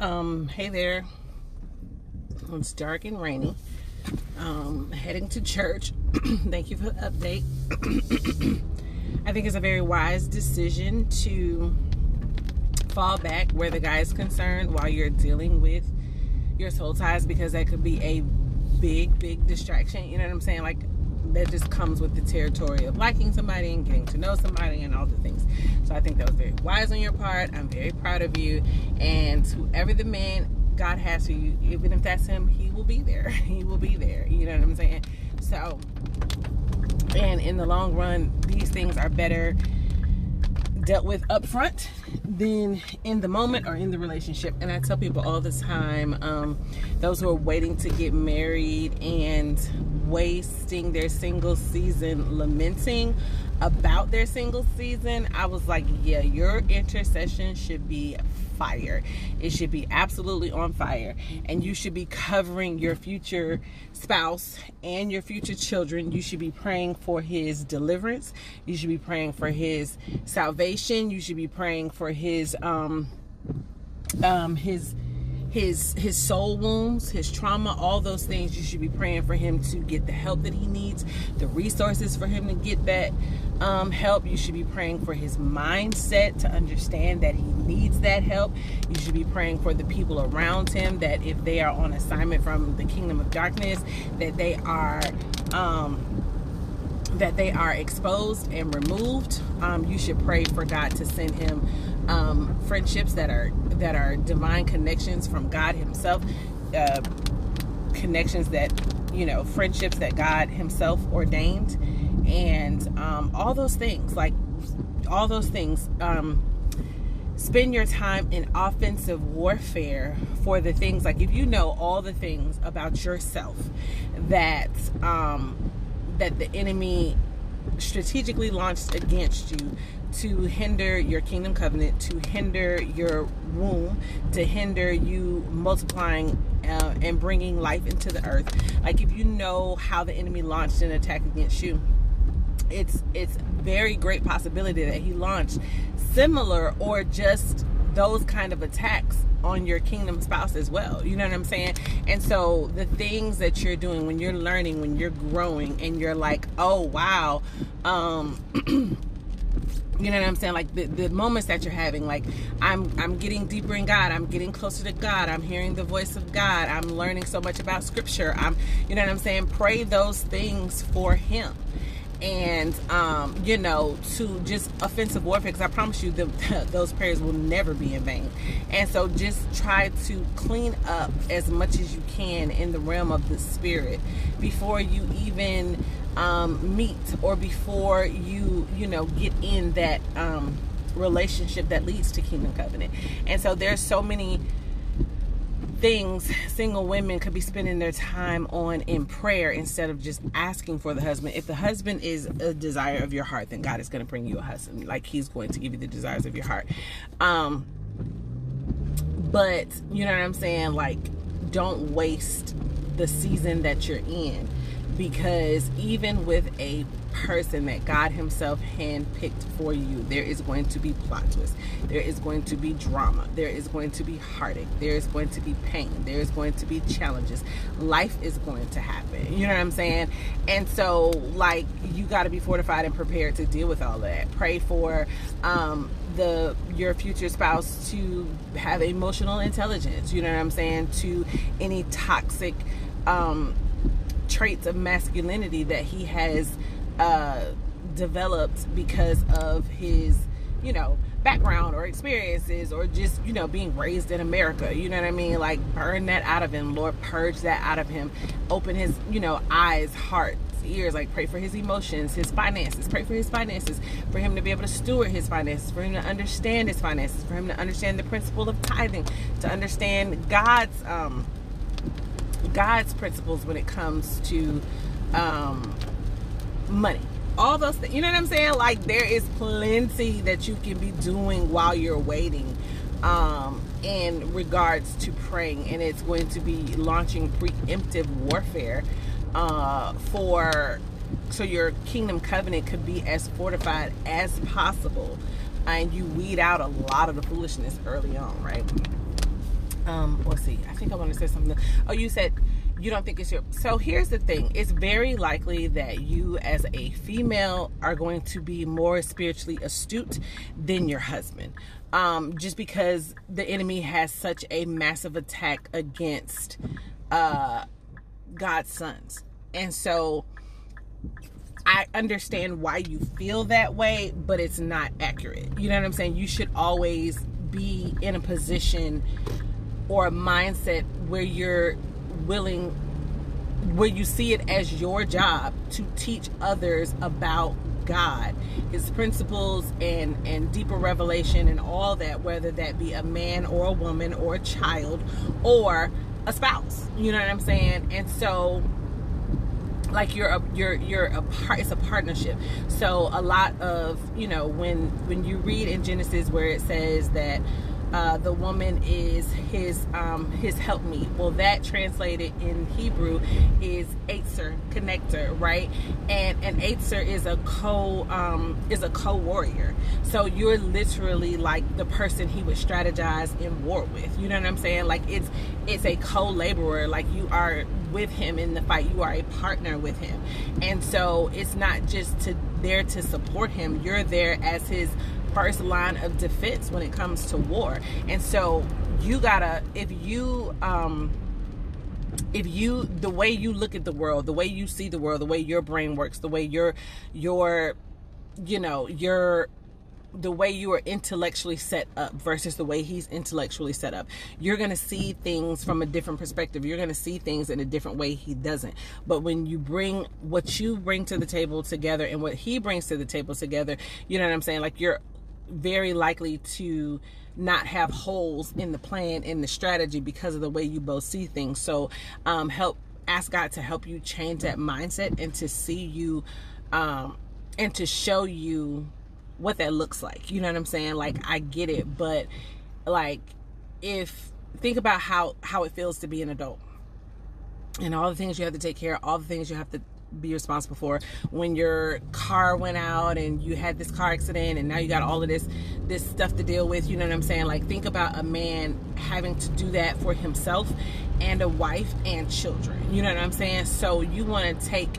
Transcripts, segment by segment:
Hey there. It's dark and rainy. Heading to church. Thank you for the update. I think it's a very wise decision to fall back where the guy is concerned while you're dealing with your soul ties, because that could be a big distraction. You know what I'm saying? Like, that just comes with the territory of liking somebody and getting to know somebody and all the things. So I think that was very wise on your part. I'm very proud of you. And whoever the man God has for you, even if that's him, he will be there. He will be there. You know what I'm saying? So, and in the long run, these things are better dealt with up front than in the moment or in the relationship. And I tell people all the time, those who are waiting to get married and wasting their single season lamenting about their single season, I was like, yeah, your intercession should be fire. It should be absolutely on fire, and you should be covering your future spouse and your future children. You should be praying for his deliverance. You should be praying for his salvation. You should be praying for his soul wounds, his trauma, all those things. You should be praying for him to get the help that he needs, the resources for him to get that help. You should be praying for his mindset to understand that he needs that help. You should be praying for the people around him, that if they are on assignment from the kingdom of darkness, that they are exposed and removed. You should pray for God to send him friendships that are divine connections from God himself, connections that, friendships that God himself ordained, and all those things. Spend your time in offensive warfare for the things, like if you know all the things about yourself that the enemy strategically launched against you to hinder your kingdom covenant, to hinder your womb, to hinder you multiplying and bringing life into the earth. Like, if you know how the enemy launched an attack against you, it's very great possibility that he launched similar or just those kind of attacks on your kingdom spouse as well. You know what I'm saying? And so the things that you're doing when you're learning, when you're growing, and you're like, oh wow, you know what I'm saying? Like the moments that you're having, like I'm getting deeper in God, I'm getting closer to God, I'm hearing the voice of God, I'm learning so much about scripture, you know what I'm saying? Pray those things for him. And to just offensive warfare, because I promise you those prayers will never be in vain. And so just try to clean up as much as you can in the realm of the spirit before you even meet, or before you get in that relationship that leads to kingdom covenant. And so there's so many things single women could be spending their time on in prayer instead of just asking for the husband. If the husband is a desire of your heart, then God is going to bring you a husband. Like, he's going to give you the desires of your heart. But you know what I'm saying? Like, don't waste the season that you're in, because even with a person that God himself handpicked for you, there is going to be plot twists, there is going to be drama, there is going to be heartache, there is going to be pain, there is going to be challenges. Life is going to happen, you know what I'm saying? And so, like, you got to be fortified and prepared to deal with all of that. Pray for your future spouse to have emotional intelligence, you know what I'm saying, to any toxic traits of masculinity that he has developed because of his background or experiences, or just being raised in America. You know what I mean? Like, burn that out of him, Lord. Purge that out of him. Open his eyes, hearts, ears. Like, pray for his emotions, his finances. Pray for his finances, for him to be able to steward his finances, for him to understand his finances, for him to understand the principle of tithing, to understand God's principles when it comes to money. All those things, you know what I'm saying? Like, there is plenty that you can be doing while you're waiting in regards to praying, and it's going to be launching preemptive warfare so your kingdom covenant could be as fortified as possible, and you weed out a lot of the foolishness early on, right? Let's see. I think I want to say something. Oh, you said you don't think it's your... So here's the thing. It's very likely that you as a female are going to be more spiritually astute than your husband. Just because the enemy has such a massive attack against God's sons. And so I understand why you feel that way, but it's not accurate. You know what I'm saying? You should always be in a position or a mindset where you're willing, where you see it as your job to teach others about God, his principles, and deeper revelation and all that, whether that be a man or a woman or a child or a spouse. You know what I'm saying? And so like it's a partnership. So a lot of, you know, when you read in Genesis where it says that the woman is his helpmeet. Well, that translated in Hebrew is Eitzer, connector, right? And an Eitzer is a co-warrior. So you're literally like the person he would strategize in war with. You know what I'm saying? Like it's a co-laborer. Like you are with him in the fight. You are a partner with him. And so it's not just there to support him. You're there as his first line of defense when it comes to war. And so you gotta, if you the way you look at the world, the way you see the world, the way your brain works, the way the way you are intellectually set up versus the way he's intellectually set up, you're going to see things from a different perspective. You're going to see things in a different way he doesn't. But when you bring what you bring to the table together and what he brings to the table together, you know what I'm saying? Like you're very likely to not have holes in the plan, in the strategy, because of the way you both see things. So ask God to help you change that mindset and to see you and to show you what that looks like. You know what I'm saying? Like, I get it, but like, think about how it feels to be an adult and all the things you have to take care of, all the things you have to be responsible for. When your car went out and you had this car accident and now you got all of this stuff to deal with, you know what I'm saying? Like, think about a man having to do that for himself and a wife and children. You know what I'm saying? So you want to take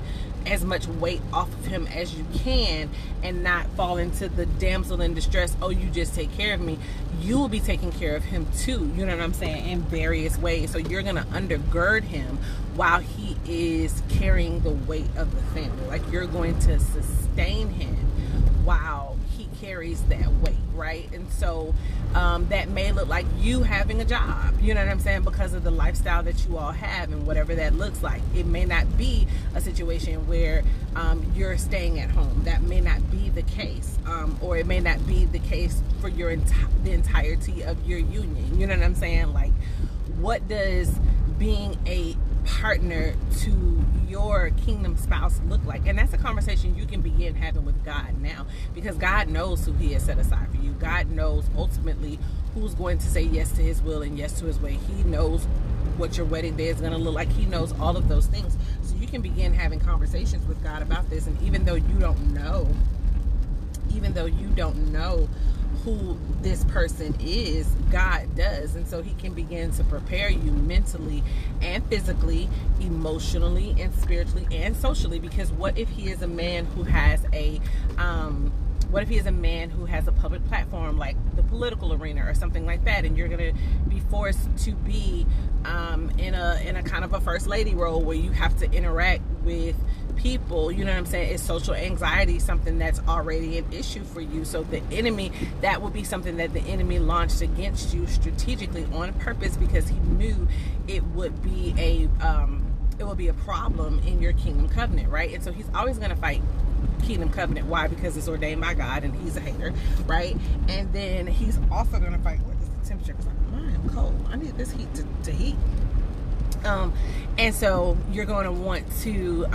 as much weight off of him as you can and not fall into the damsel in distress, oh, you just take care of me. You will be taking care of him too, you know what I'm saying, in various ways. So you're going to undergird him while he is carrying the weight of the family. Like, you're going to sustain him while he carries that weight, right? And so that may look like you having a job, you know what I'm saying, because of the lifestyle that you all have and whatever that looks like. It may not be a situation where you're staying at home. That may not be the case, or it may not be the case for the entirety of your union. You know what I'm saying? Like, what does being a partner to your kingdom spouse look like? And that's a conversation you can begin having with God now, because God knows who he has set aside for you. God knows ultimately who's going to say yes to his will and yes to his way. He knows what your wedding day is going to look like. He knows all of those things. So you can begin having conversations with God about this. And even though you don't know who this person is, God does. And so he can begin to prepare you mentally and physically, emotionally and spiritually and socially. Because what if he is a man who has a public platform, like the political arena or something like that, and you're going to be forced to be in a kind of a first lady role where you have to interact with people, you know what I'm saying? Is social anxiety something that's already an issue for you? So that would be something that the enemy launched against you strategically on purpose, because he knew it would be a problem in your kingdom covenant, right? And so he's always going to fight kingdom covenant. Why? Because it's ordained by God and he's a hater, right? And then he's also going to fight, what is the temperature? Because I'm cold. I need this heat to heat. And so you're going to want to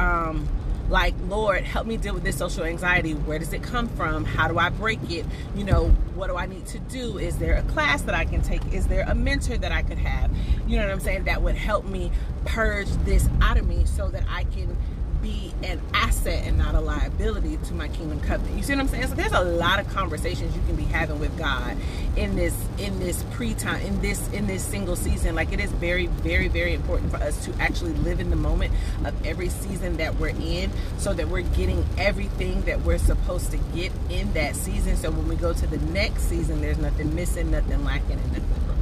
like, Lord, help me deal with this social anxiety. Where does it come from? How do I break it? You know, what do I need to do? Is there a class that I can take? Is there a mentor that I could have? You know what I'm saying? That would help me purge this out of me so that I can be an asset and not a liability to my kingdom covenant? You see what I'm saying? So there's a lot of conversations you can be having with God in this pre-time, in this single season. Like, it is very, very, very important for us to actually live in the moment of every season that we're in, so that we're getting everything that we're supposed to get in that season. So when we go to the next season, there's nothing missing, nothing lacking, and nothing broken.